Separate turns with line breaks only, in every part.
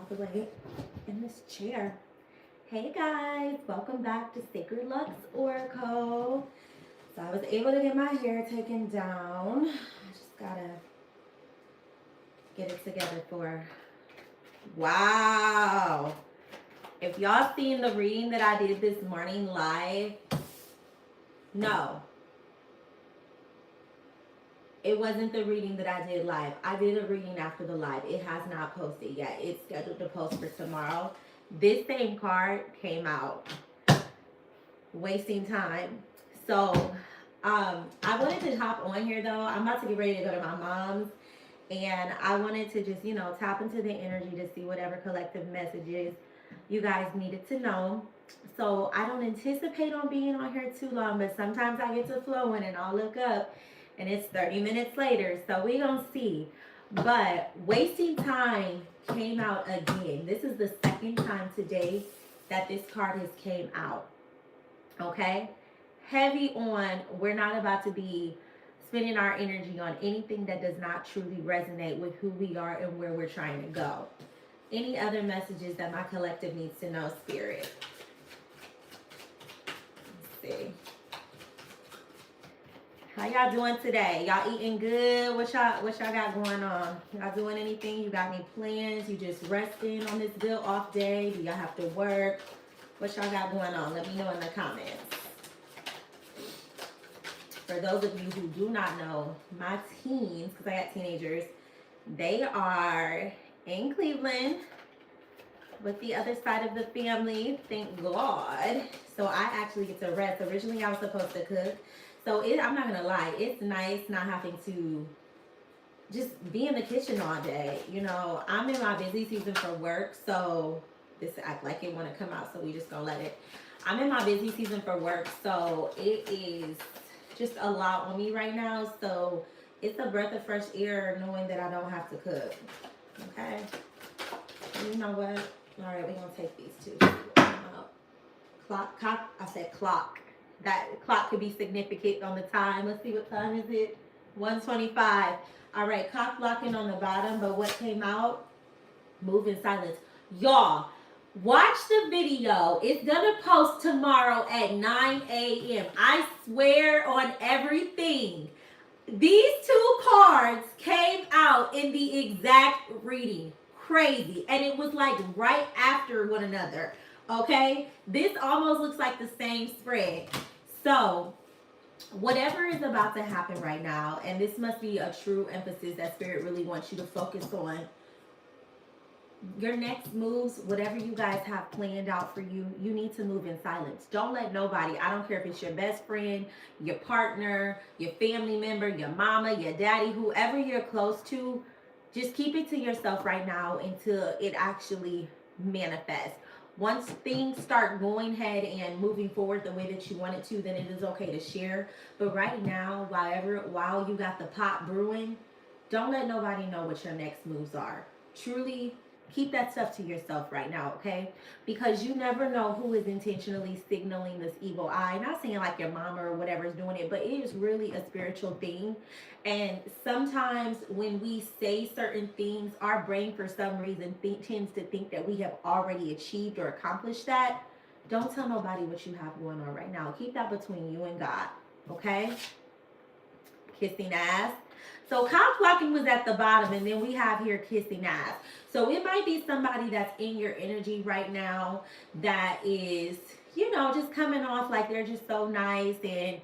out the way in this chair. Hey guys, welcome back to Sacred Lux Oracle. So I was able to get my hair taken down. I just gotta get it together for. Wow. If y'all seen the reading that I did this morning live, no, it wasn't the reading that I did live. I did a reading after the live. It has not posted yet. It's scheduled to post for tomorrow. This same card came out. Wasting time. So, I wanted to hop on here though. I'm about to get ready to go to my mom's, and I wanted to just, tap into the energy to see whatever collective messages you guys needed to know. So I don't anticipate on being on here too long, but sometimes I get to flowing and I'll look up and it's 30 minutes later. So we gonna see. But wasting time came out again. This is the second time today that this card has came out. Okay? Heavy on, we're not about to be spending our energy on anything that does not truly resonate with who we are and where we're trying to go. Any other messages that my collective needs to know, Spirit? Let's see. How y'all doing today? Y'all eating good? What y'all got going on? Y'all doing anything? You got any plans? You just resting on this good off day? Do y'all have to work? What y'all got going on? Let me know in the comments. For those of you who do not know, my teens, because I got teenagers, they are in Cleveland with the other side of the family, thank God. So I actually get to rest. Originally, I was supposed to cook. So I'm not gonna lie, it's nice not having to just be in the kitchen all day. I'm in my busy season for work, so this act like it wanna come out, so we just gonna let it. I'm in my busy season for work, so it is just a lot on me right now. So it's a breath of fresh air knowing that I don't have to cook. Okay? You know what? All right, we're gonna take these two. Clock. I said clock. That clock could be significant on the time. Let's see, what time is it? 1:25. All right, cock blocking on the bottom, but what came out? Move in silence. Y'all, watch the video. It's gonna post tomorrow at 9 a.m. I swear on everything. These two cards came out in the exact reading. Crazy. And it was like right after one another. Okay? This almost looks like the same spread. So, whatever is about to happen right now, and this must be a true emphasis that Spirit really wants you to focus on. Your next moves, whatever you guys have planned out for you, you need to move in silence. Don't let nobody, I don't care if it's your best friend, your partner, your family member, your mama, your daddy, whoever you're close to, just keep it to yourself right now until it actually manifests. Once things start going ahead and moving forward the way that you want it to, then it is okay to share. But right now, while you got the pot brewing, don't let nobody know what your next moves are. Truly keep that stuff to yourself right now, okay? Because you never know who is intentionally signaling this evil eye. Not saying like your mama or whatever is doing it, but it is really a spiritual thing. And sometimes when we say certain things, our brain for some reason tends to think that we have already achieved or accomplished that. Don't tell nobody what you have going on right now. Keep that between you and God, okay? Kissing ass. So cock blocking was at the bottom, and then we have here kissing ass. So it might be somebody that's in your energy right now that is, just coming off like they're just so nice, and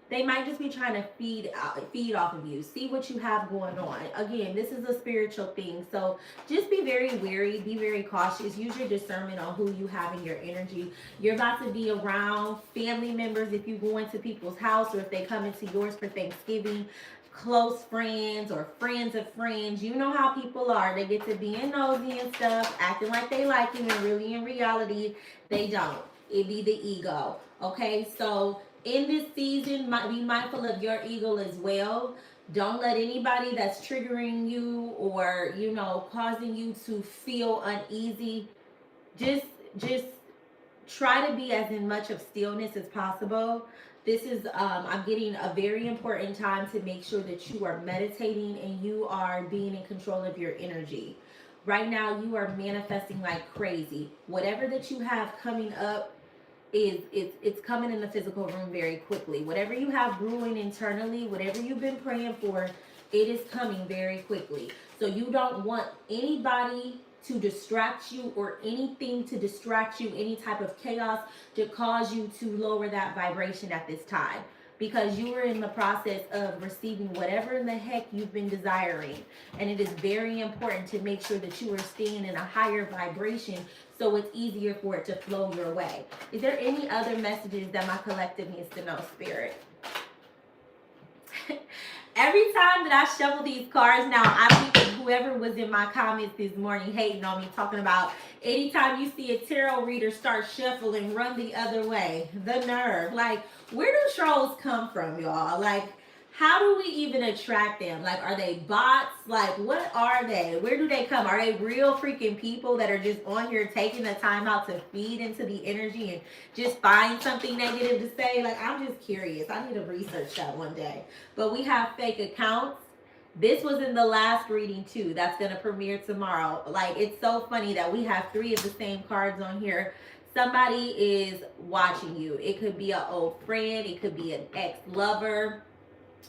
they might just be trying to feed off of you. See what you have going on. Again, this is a spiritual thing, so just be very wary, be very cautious. Use your discernment on who you have in your energy. You're about to be around family members if you go into people's house, or if they come into yours for Thanksgiving. Close friends or friends of friends. You know how people are. They get to being nosy and stuff, acting like they like you, and really in reality, they don't. It be the ego. Okay, so in this season, be mindful of your ego as well. Don't let anybody that's triggering you or causing you to feel uneasy. Just try to be as in much of stillness as possible. This is I'm getting a very important time to make sure that you are meditating and you are being in control of your energy. Right now, you are manifesting like crazy. Whatever that you have coming up is it's coming in the physical room very quickly. Whatever you have brewing internally, whatever you've been praying for, it is coming very quickly. So you don't want anybody to distract you or anything to distract you, any type of chaos to cause you to lower that vibration at this time, because you are in the process of receiving whatever in the heck you've been desiring. And it is very important to make sure that you are staying in a higher vibration so it's easier for it to flow your way. Is there any other messages that my collective needs to know, Spirit? Every time that I shuffle these cards now, I think of whoever was in my comments this morning hating on me, talking about anytime you see a tarot reader start shuffling, run the other way. The nerve. Like, where do trolls come from, y'all? Like, how do we even attract them? Like, are they bots? Like, what are they? Where do they come? Are they real freaking people that are just on here taking the time out to feed into the energy and just find something negative to say? Like, I'm just curious. I need to research that one day. But we have fake accounts. This was in the last reading too. That's going to premiere tomorrow. Like, it's so funny that we have 3 of the same cards on here. Somebody is watching you. It could be an old friend. It could be an ex-lover.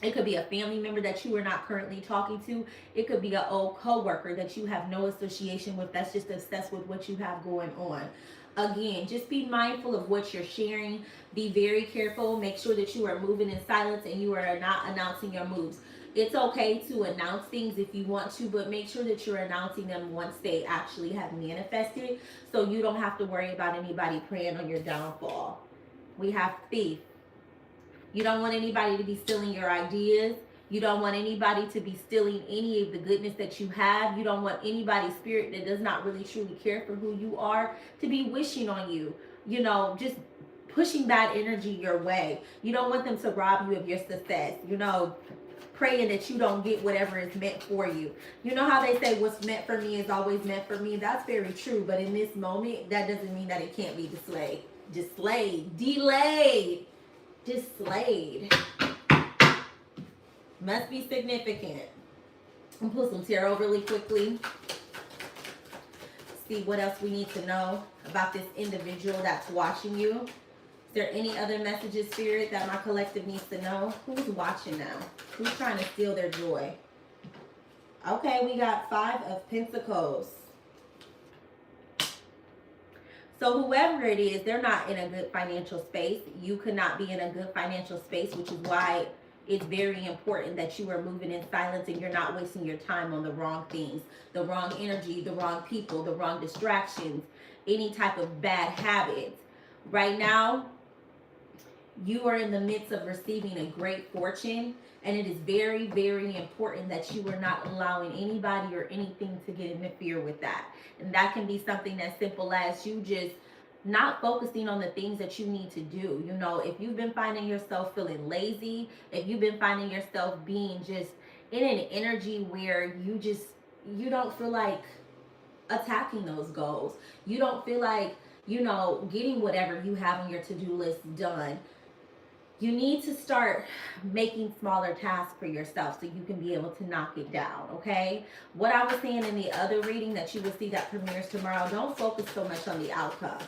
It could be a family member that you are not currently talking to. It could be an old coworker that you have no association with, that's just obsessed with what you have going on. Again, just be mindful of what you're sharing. Be very careful. Make sure that you are moving in silence and you are not announcing your moves. It's okay to announce things if you want to, but make sure that you're announcing them once they actually have manifested, so you don't have to worry about anybody preying on your downfall. We have thief. You don't want anybody to be stealing your ideas. You don't want anybody to be stealing any of the goodness that you have. You don't want anybody's spirit that does not really truly care for who you are to be wishing on you, you know, just pushing bad energy your way. You don't want them to rob you of your success, you know, praying that you don't get whatever is meant for you. You know how they say what's meant for me is always meant for me? That's very true. But in this moment, that doesn't mean that it can't be delayed. Displayed. Must be significant. I'm gonna pull some tarot really quickly. See what else we need to know about this individual that's watching you. Is there any other messages, Spirit, that my collective needs to know? Who's watching now? Who's trying to steal their joy? Okay, we got 5 of Pentacles. So whoever it is, they're not in a good financial space. You could not be in a good financial space, which is why it's very important that you are moving in silence and you're not wasting your time on the wrong things, the wrong energy, the wrong people, the wrong distractions, any type of bad habits. Right now, you are in the midst of receiving a great fortune, and it is very, very important that you are not allowing anybody or anything to get interfere with that. And that can be something as simple as you just not focusing on the things that you need to do. You know, if you've been finding yourself feeling lazy, if you've been finding yourself being just in an energy where you don't feel like attacking those goals, you don't feel like, you know, getting whatever you have on your to-do list done, you need to start making smaller tasks for yourself so you can be able to knock it down, okay? What I was saying in the other reading that you will see that premieres tomorrow, don't focus so much on the outcome.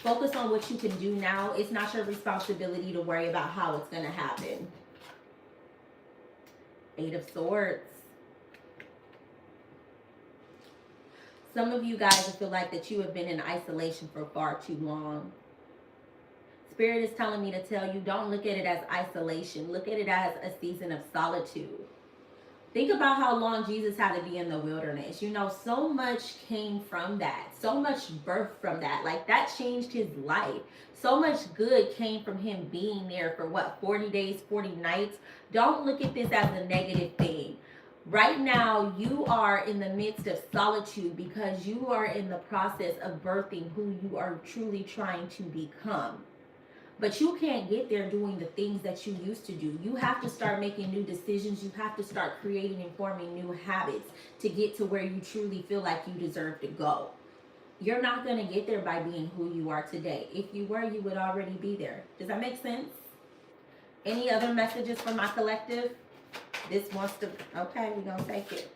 Focus on what you can do now. It's not your responsibility to worry about how it's going to happen. 8 of Swords. Some of you guys feel like that you have been in isolation for far too long. Spirit is telling me to tell you, don't look at it as isolation. Look at it as a season of solitude. Think about how long Jesus had to be in the wilderness. You know, so much came from that. So much birth from that. Like, that changed his life. So much good came from him being there for 40 days, 40 nights. Don't look at this as a negative thing. Right now, you are in the midst of solitude because you are in the process of birthing who you are truly trying to become. But you can't get there doing the things that you used to do. You have to start making new decisions. You have to start creating and forming new habits to get to where you truly feel like you deserve to go. You're not going to get there by being who you are today. If you were, you would already be there. Does that make sense? Any other messages from my collective? This wants to, okay, we're going to take it.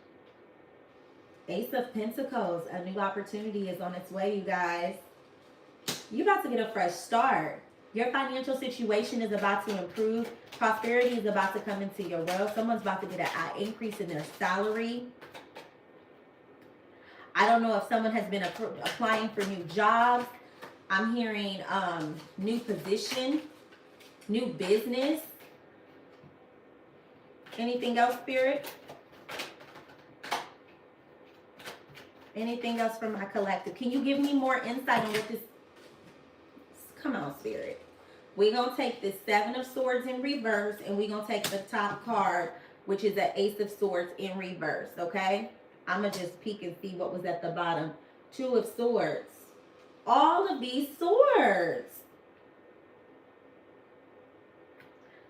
Ace of Pentacles. A new opportunity is on its way, you guys. You're about to get a fresh start. Your financial situation is about to improve. Prosperity is about to come into your world. Someone's about to get an increase in their salary. I don't know if someone has been applying for new jobs. I'm hearing new position, new business. Anything else, Spirit? Anything else from my collective? Can you give me more insight on what this... Come on, Spirit. We're going to take the Seven of Swords in reverse, and we're going to take the top card, which is the Ace of Swords in reverse, okay? I'm going to just peek and see what was at the bottom. Two of Swords. All of these swords.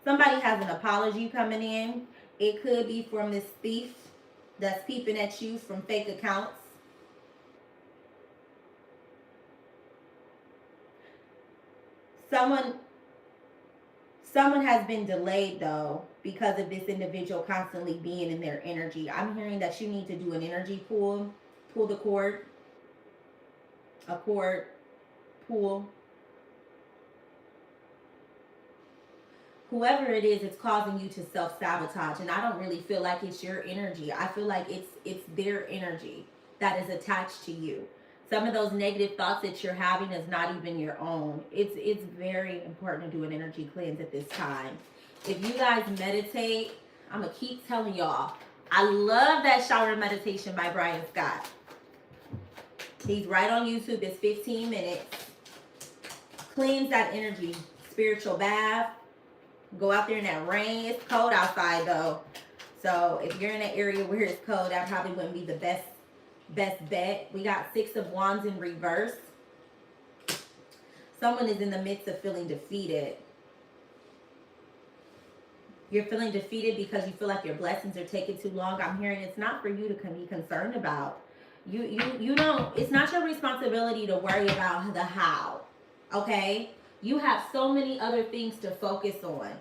Somebody has an apology coming in. It could be from this thief that's peeping at you from fake accounts. Someone has been delayed, though, because of this individual constantly being in their energy. I'm hearing that you need to do an energy pull. Pull the cord. A cord. Pull. Whoever it is, it's causing you to self-sabotage. And I don't really feel like it's your energy. I feel like it's their energy that is attached to you. Some of those negative thoughts that you're having is not even your own. It's very important to do an energy cleanse at this time. If you guys meditate, I'm going to keep telling y'all, I love that shower meditation by Brian Scott. He's right on YouTube. It's 15 minutes. Cleanse that energy. Spiritual bath. Go out there in that rain. It's cold outside, though. So if you're in an area where it's cold, that probably wouldn't be the best bet. We got Six of Wands in reverse. Someone is in the midst of feeling defeated. You're feeling defeated because you feel like your blessings are taking too long. I'm hearing it's not for you to be concerned about. You don't, it's not your responsibility to worry about the how. Okay? You have so many other things to focus on.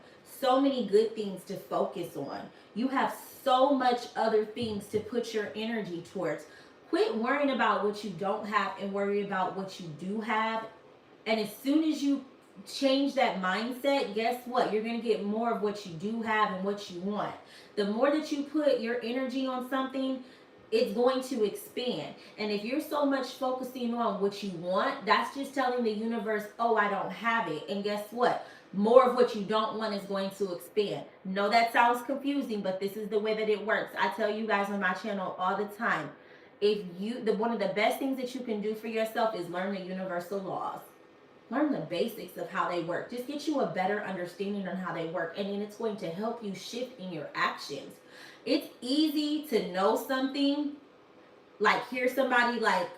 So many good things to focus on. You have so much other things to put your energy towards. Quit worrying about what you don't have and worry about what you do have. And as soon as you change that mindset, guess what? You're going to get more of what you do have and what you want. The more that you put your energy on something, it's going to expand. And if you're so much focusing on what you want, that's just telling the universe, oh, I don't have it. And guess what? More of what you don't want is going to expand. No, that sounds confusing, but this is the way that it works. I tell you guys on my channel all the time, one of the best things that you can do for yourself is learn the universal laws. Learn the basics of how they work. Just get you a better understanding on how they work. And then it's going to help you shift in your actions. It's easy to know something, like hear somebody like,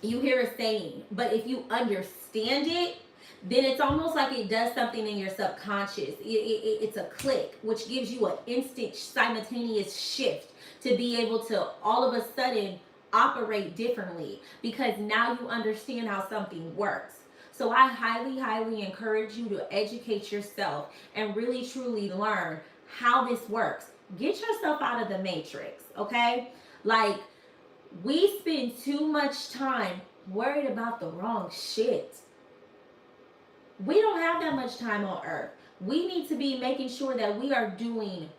you hear a saying, but if you understand it, then it's almost like it does something in your subconscious. It's a click, which gives you an instant simultaneous shift to be able to all of a sudden operate differently, because now you understand how something works. So I highly encourage you to educate yourself and really truly learn how this works. Get yourself out of the matrix, okay? Like, we spend too much time worried about the wrong shit. We don't have that much time on earth. We need to be making sure that we are doing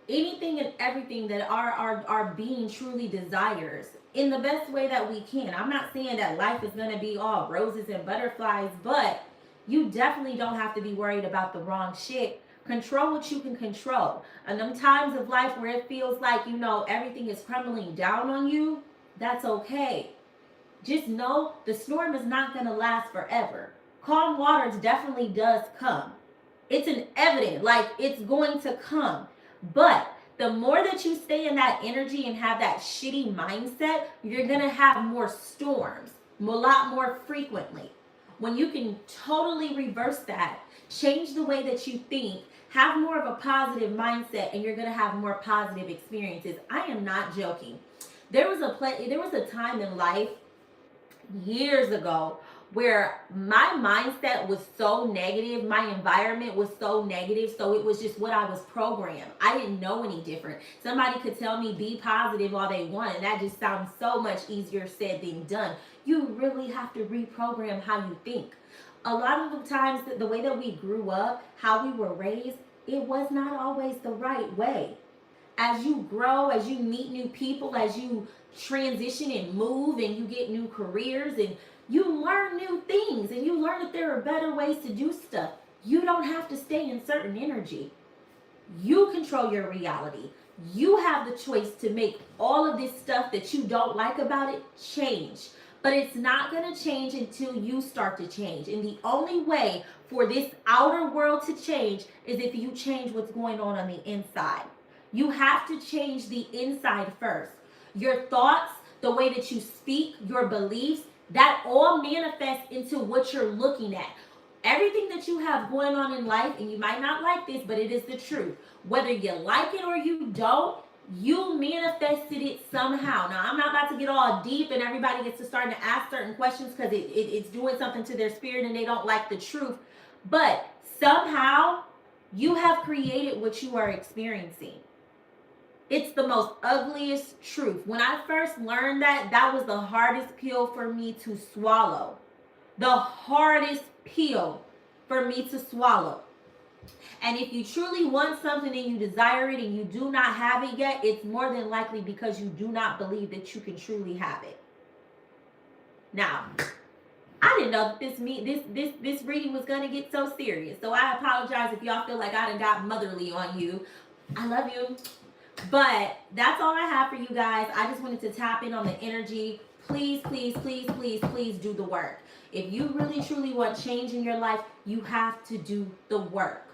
anything and everything that our being truly desires in the best way that we can. I'm not saying that life is going to be all roses and butterflies, but you definitely don't have to be worried about the wrong shit. Control what you can control. And them times of life where it feels like, everything is crumbling down on you, that's okay. Just know the storm is not going to last forever. Calm waters definitely does come. It's an evident, like it's going to come. But the more that you stay in that energy and have that shitty mindset, you're going to have more storms, a lot more frequently. When you can totally reverse that, change the way that you think, have more of a positive mindset, and you're going to have more positive experiences. I am not joking. There was a time in life years ago where my mindset was so negative, my environment was so negative, so it was just what I was programmed. I didn't know any different. Somebody could tell me be positive all they want, and that just sounds so much easier said than done. You really have to reprogram how you think. A lot of the times, the way that we grew up, how we were raised, it was not always the right way. As you grow, as you meet new people, as you transition and move and you get new careers and you learn new things and you learn that there are better ways to do stuff. You don't have to stay in certain energy. You control your reality. You have the choice to make all of this stuff that you don't like about it change. But it's not going to change until you start to change. And the only way for this outer world to change is if you change what's going on the inside. You have to change the inside first. Your thoughts, the way that you speak, your beliefs, that all manifests into what you're looking at. Everything that you have going on in life, and you might not like this, but it is the truth. Whether you like it or you don't, you manifested it somehow. Now, I'm not about to get all deep and everybody gets to start to ask certain questions because it's doing something to their spirit and they don't like the truth. But somehow, you have created what you are experiencing. It's the most ugliest truth. When I first learned that, that was the hardest pill for me to swallow. The hardest pill for me to swallow. And if you truly want something and you desire it and you do not have it yet, it's more than likely because you do not believe that you can truly have it. Now, I didn't know that this reading was going to get so serious. So I apologize if y'all feel like I done got motherly on you. I love you. But that's all I have for you guys. I just wanted to tap in on the energy. Please, please, please, please, please do the work. If you really, truly want change in your life, you have to do the work.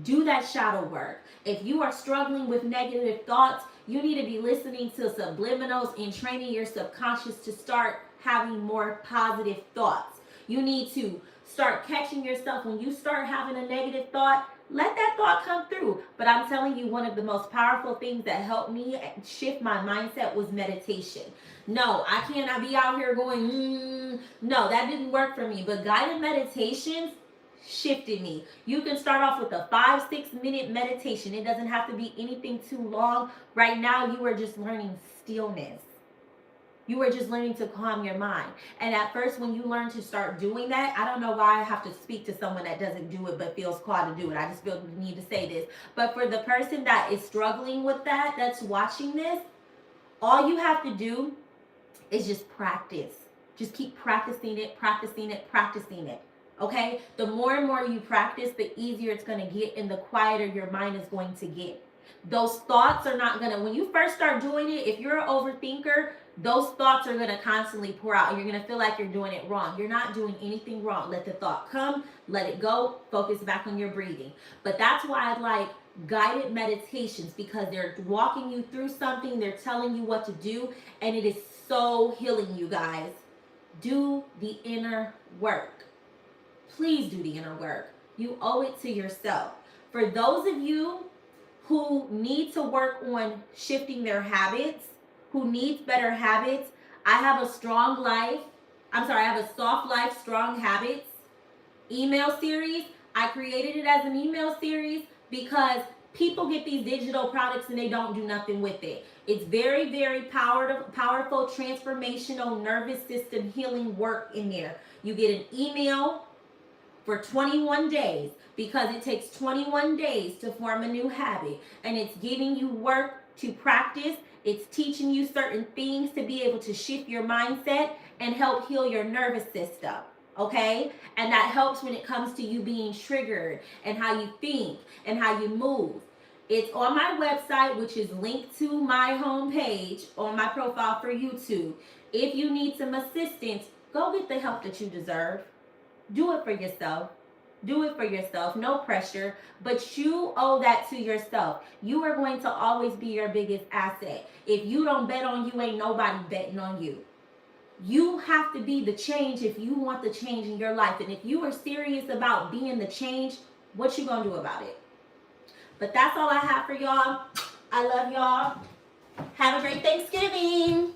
Do that shadow work. If you are struggling with negative thoughts, you need to be listening to subliminals and training your subconscious to start having more positive thoughts. You need to start catching yourself when you start having a negative thought. Let that thought come through. But I'm telling you, one of the most powerful things that helped me shift my mindset was meditation. No, I cannot be out here going, no, that didn't work for me. But guided meditations shifted me. You can start off with a 5-6 minute meditation. It doesn't have to be anything too long. Right now, you are just learning stillness. You are just learning to calm your mind. And at first, when you learn to start doing that, I don't know why I have to speak to someone that doesn't do it but feels called to do it. I just feel the need to say this. But for the person that is struggling with that, that's watching this, all you have to do is just practice. Just keep practicing it, practicing it, practicing it. Okay? The more and more you practice, the easier it's going to get and the quieter your mind is going to get. Those thoughts are not going to, when you first start doing it, if you're an overthinker, those thoughts are going to constantly pour out and you're going to feel like you're doing it wrong. You're not doing anything wrong. Let the thought come, let it go, focus back on your breathing. But that's why I like guided meditations, because they're walking you through something, they're telling you what to do, and it is so healing, you guys. Do the inner work. Please do the inner work. You owe it to yourself. For those of you who need to work on shifting their habits, who needs better habits, I have a strong life. I have a soft life, strong habits email series. I created it as an email series because people get these digital products and they don't do nothing with it. It's very, very powerful, transformational nervous system healing work in there. You get an email for 21 days because it takes 21 days to form a new habit, and it's giving you work to practice. It's teaching you certain things to be able to shift your mindset and help heal your nervous system, okay? And that helps when it comes to you being triggered and how you think and how you move. It's on my website, which is linked to my homepage on my profile for YouTube. If you need some assistance, go get the help that you deserve. Do it for yourself. Do it for yourself. No pressure. But you owe that to yourself. You are going to always be your biggest asset. If you don't bet on you, ain't nobody betting on you. You have to be the change if you want the change in your life. And if you are serious about being the change, what you gonna do about it? But that's all I have for y'all. I love y'all. Have a great Thanksgiving.